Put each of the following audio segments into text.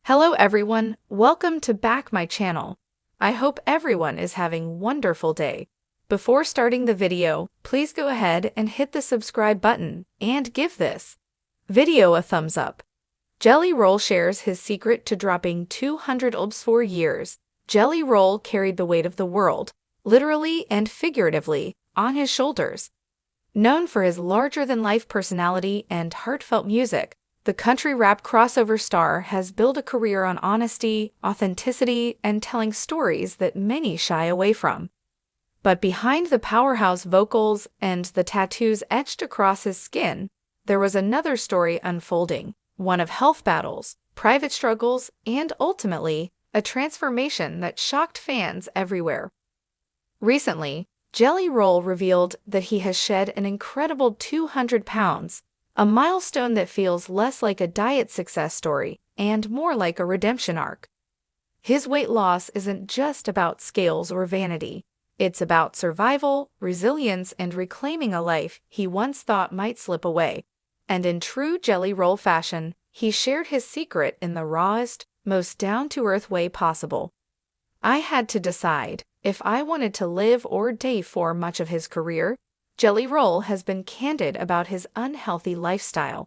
Hello everyone, welcome to back my channel. I hope everyone is having wonderful day. Before starting the video, please go ahead and hit the subscribe button and give this video a thumbs up. Jelly Roll shares his secret to dropping 200 lbs for years. Jelly Roll carried the weight of the world, literally and figuratively, on his shoulders. Known for his larger-than-life personality and heartfelt music, the country rap crossover star has built a career on honesty, authenticity, and telling stories that many shy away from. But behind the powerhouse vocals and the tattoos etched across his skin, there was another story unfolding, one of health battles, private struggles, and ultimately, a transformation that shocked fans everywhere. Recently, Jelly Roll revealed that he has shed an incredible 200 pounds, a milestone that feels less like a diet success story and more like a redemption arc. His weight loss isn't just about scales or vanity. It's about survival, resilience, and reclaiming a life he once thought might slip away. And in true Jelly Roll fashion, he shared his secret in the rawest, most down-to-earth way possible. I had to decide if I wanted to live or die for much of his career. Jelly Roll has been candid about his unhealthy lifestyle.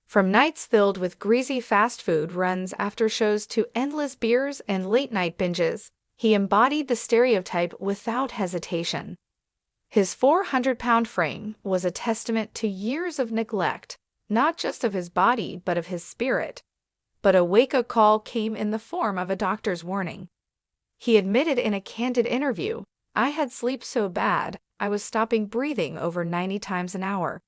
From nights filled with greasy fast food runs after shows to endless beers and late-night binges, he embodied the stereotype without hesitation. His 400-pound frame was a testament to years of neglect, not just of his body but of his spirit. But a wake-up call came in the form of a doctor's warning. He admitted in a candid interview, "I had sleep so bad, I was stopping breathing over 90 times an hour."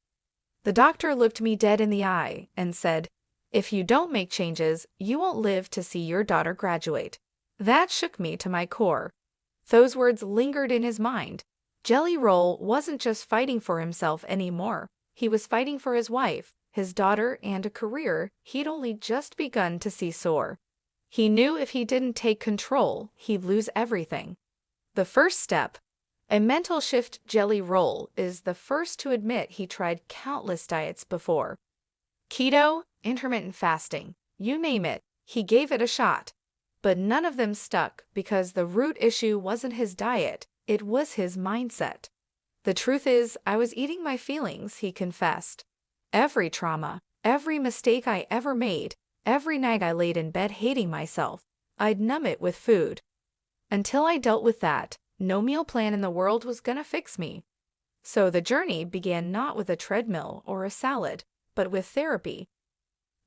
The doctor looked me dead in the eye and said, "If you don't make changes, you won't live to see your daughter graduate." That shook me to my core. Those words lingered in his mind. Jelly Roll wasn't just fighting for himself anymore. He was fighting for his wife, his daughter, and a career he'd only just begun to see soar. He knew if he didn't take control, he'd lose everything. The first step, a mental shift. Jelly Roll is the first to admit he tried countless diets before. Keto, intermittent fasting, you name it, he gave it a shot. But none of them stuck because the root issue wasn't his diet, it was his mindset. "The truth is, I was eating my feelings," he confessed. "Every trauma, every mistake I ever made, every night I laid in bed hating myself, I'd numb it with food. Until I dealt with that, no meal plan in the world was gonna fix me." So the journey began not with a treadmill or a salad, but with therapy.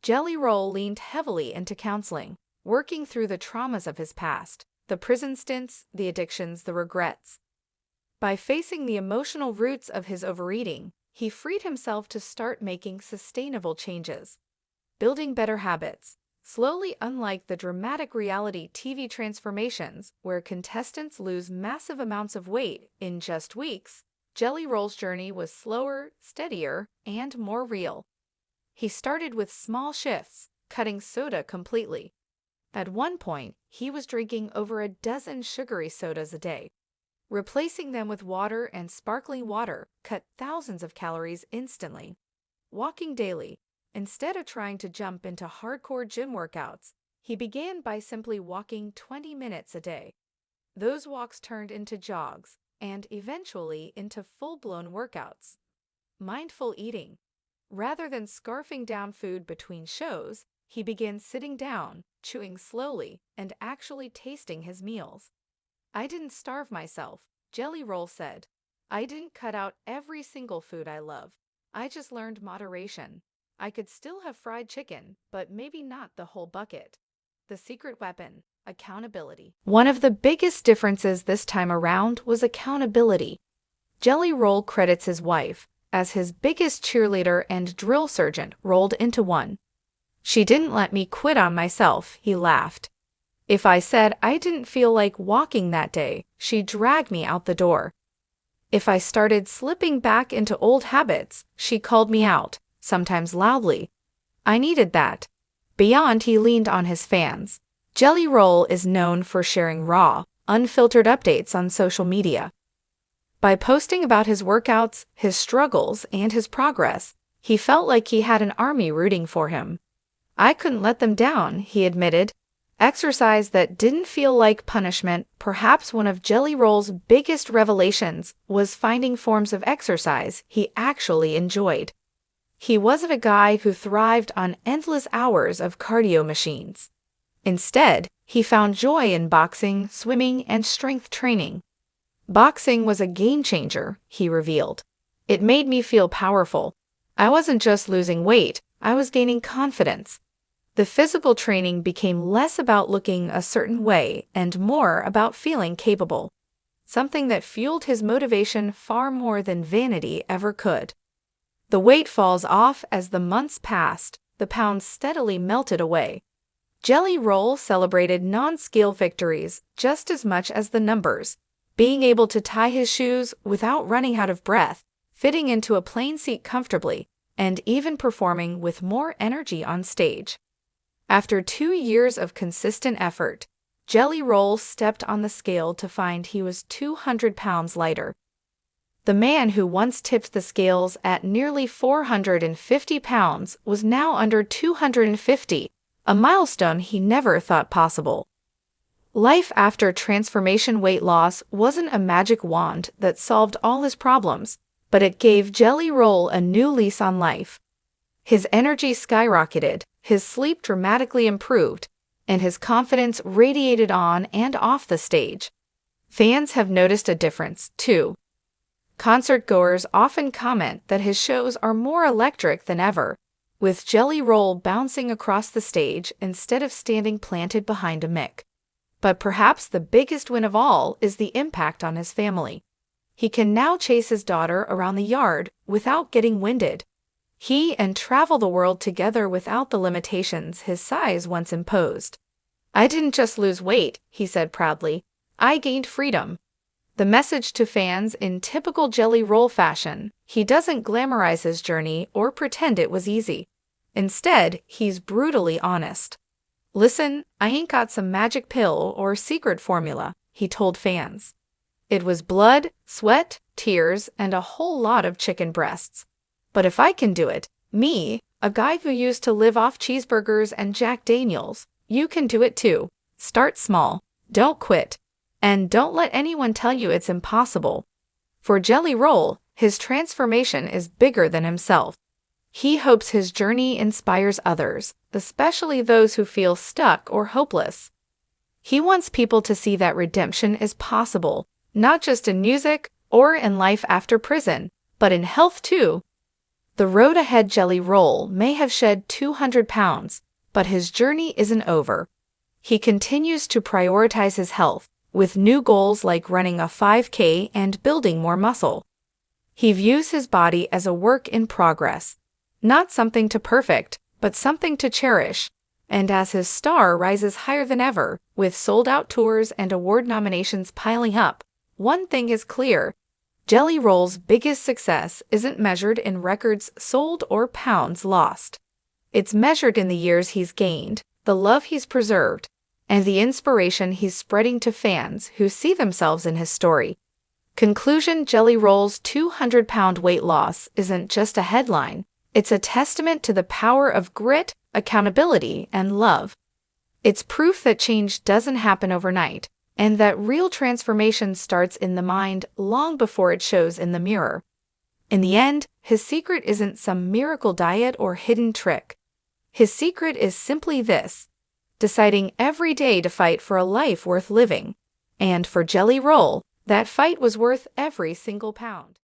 Jelly Roll leaned heavily into counseling, working through the traumas of his past, the prison stints, the addictions, the regrets. By facing the emotional roots of his overeating, he freed himself to start making sustainable changes, building better habits. Slowly, unlike the dramatic reality TV transformations where contestants lose massive amounts of weight in just weeks, Jelly Roll's journey was slower, steadier, and more real. He started with small shifts, cutting soda completely. At one point, he was drinking over a dozen sugary sodas a day. Replacing them with water and sparkling water cut thousands of calories instantly. Walking daily. Instead of trying to jump into hardcore gym workouts, he began by simply walking 20 minutes a day. Those walks turned into jogs and eventually into full-blown workouts. Mindful eating. Rather than scarfing down food between shows, he began sitting down, chewing slowly, and actually tasting his meals. "I didn't starve myself," Jelly Roll said. "I didn't cut out every single food I love. I just learned moderation. I could still have fried chicken, but maybe not the whole bucket." The secret weapon, accountability. One of the biggest differences this time around was accountability. Jelly Roll credits his wife as his biggest cheerleader and drill sergeant rolled into one. "She didn't let me quit on myself," he laughed. "If I said I didn't feel like walking that day, she dragged me out the door. If I started slipping back into old habits, she called me out, sometimes loudly. I needed that." Beyond, he leaned on his fans. Jelly Roll is known for sharing raw, unfiltered updates on social media. By posting about his workouts, his struggles, and his progress, he felt like he had an army rooting for him. I couldn't let them down, he admitted. Exercise that didn't feel like punishment. Perhaps one of Jelly Roll's biggest revelations was finding forms of exercise he actually enjoyed. He wasn't a guy who thrived on endless hours of cardio machines. Instead, he found joy in boxing, swimming, and strength training. Boxing was a game changer, he revealed. It made me feel powerful. I wasn't just losing weight, I was gaining confidence. The physical training became less about looking a certain way and more about feeling capable, something that fueled his motivation far more than vanity ever could. The weight falls off as the months passed, the pounds steadily melted away. Jelly Roll celebrated non-scale victories just as much as the numbers, being able to tie his shoes without running out of breath, fitting into a plane seat comfortably, and even performing with more energy on stage. After 2 years of consistent effort, Jelly Roll stepped on the scale to find he was 200 pounds lighter. The man who once tipped the scales at nearly 450 pounds was now under 250, a milestone he never thought possible. Life after transformation weight loss wasn't a magic wand that solved all his problems, but it gave Jelly Roll a new lease on life. His energy skyrocketed, his sleep dramatically improved, and his confidence radiated on and off the stage. Fans have noticed a difference, too. Concert-goers often comment that his shows are more electric than ever, with Jelly Roll bouncing across the stage instead of standing planted behind a mic. But perhaps the biggest win of all is the impact on his family. He can now chase his daughter around the yard without getting winded. He and travel the world together without the limitations his size once imposed. I didn't just lose weight, he said proudly. I gained freedom. The message to fans in typical Jelly Roll fashion: he doesn't glamorize his journey or pretend it was easy. Instead, he's brutally honest. Listen, I ain't got some magic pill or secret formula, he told fans. It was blood, sweat, tears, and a whole lot of chicken breasts. But if I can do it, me, a guy who used to live off cheeseburgers and Jack Daniels, you can do it too. Start small, don't quit, and don't let anyone tell you it's impossible. For Jelly Roll, his transformation is bigger than himself. He hopes his journey inspires others, especially those who feel stuck or hopeless. He wants people to see that redemption is possible, not just in music or in life after prison, but in health too. The road ahead: Jelly Roll may have shed 200 pounds, but his journey isn't over. He continues to prioritize his health, with new goals like running a 5K and building more muscle. He views his body as a work in progress, not something to perfect, but something to cherish. And as his star rises higher than ever, with sold-out tours and award nominations piling up, one thing is clear: Jelly Roll's biggest success isn't measured in records sold or pounds lost. It's measured in the years he's gained, the love he's preserved, and the inspiration he's spreading to fans who see themselves in his story. Conclusion: Jelly Roll's 200-pound weight loss isn't just a headline. It's a testament to the power of grit, accountability, and love. It's proof that change doesn't happen overnight, and that real transformation starts in the mind long before it shows in the mirror. In the end, his secret isn't some miracle diet or hidden trick. His secret is simply this: deciding every day to fight for a life worth living. And for Jelly Roll, that fight was worth every single pound.